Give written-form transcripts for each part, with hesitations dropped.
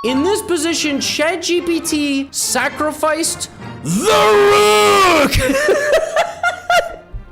In this position, ChatGPT sacrificed the rook!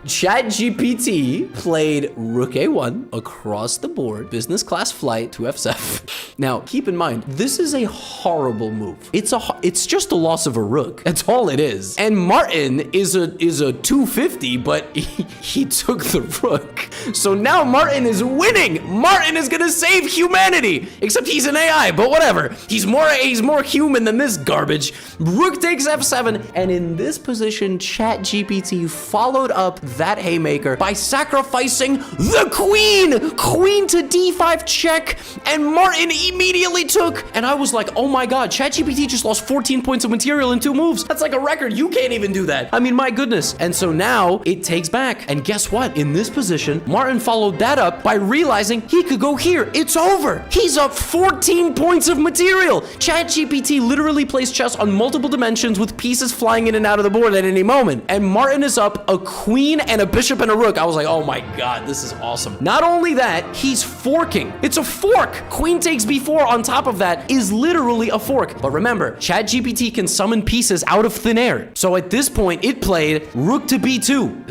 ChatGPT played rook a1 across the board, business class flight to f7. Now, keep in mind, this is a horrible move. It's just a loss of a rook. That's all it is. And Martin is a 250, but he took the rook. So now Martin is winning. Martin is gonna save humanity. Except he's an AI, but whatever. He's more human than this garbage. Rook takes f7, and in this position, ChatGPT followed up that haymaker by sacrificing the queen. Queen to d5 check, and Martin immediately took. And I was like, oh my god, ChatGPT just lost 14 points of material in 2 moves. That's like a record. You can't even do that. I mean, my goodness. And so now it takes back. And guess what? In this position, Martin followed that up by realizing he could go here. It's over. He's up 14 points of material. ChatGPT literally plays chess on multiple dimensions with pieces flying in and out of the board at any moment. And Martin is up a queen and a bishop and a rook. I was like, oh my god, this is awesome. Not only that, he's forking. It's a fork. Queen takes b4 on top of that is literally a fork. But remember, ChatGPT can summon pieces out of thin air. So at this point, it played rook to b2.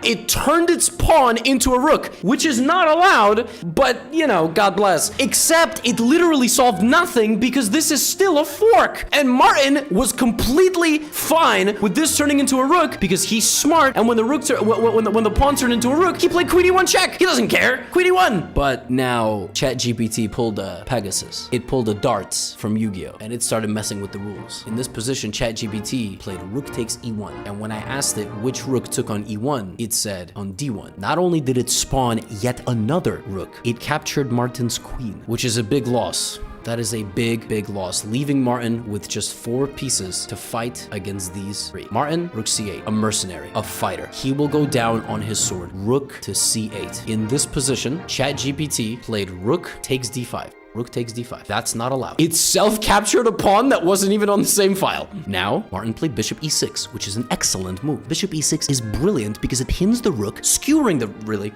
It turned its pawn into a rook, which is not allowed, but you know, God bless. Except it literally solved nothing because this is still a fork. And Martin was completely fine with this turning into a rook because he's smart. And when the rook when the pawn turned into a rook, he played queen e1 check. He doesn't care. Queen e1. But now ChatGPT pulled a Pegasus. It pulled a darts from Yu-Gi-Oh! And it started messing with the rules. In this position, ChatGPT played rook takes e1. And when I asked it which rook took on e1, it said on d1. Not only did it spawn yet another rook, it captured Martin's queen, which is a big loss. That is a big, big loss, leaving Martin with just 4 pieces to fight against these 3. Martin, rook c8, a mercenary, a fighter. He will go down on his sword. Rook to c8. In this position, ChatGPT played rook takes d5. Rook takes d5. That's not allowed. It self-captured a pawn that wasn't even on the same file. Now, Martin played bishop e6, which is an excellent move. Bishop e6 is brilliant because it pins the rook, skewering the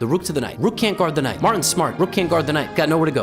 rook to the knight. Rook can't guard the knight. Martin's smart. Rook can't guard the knight. Got nowhere to go.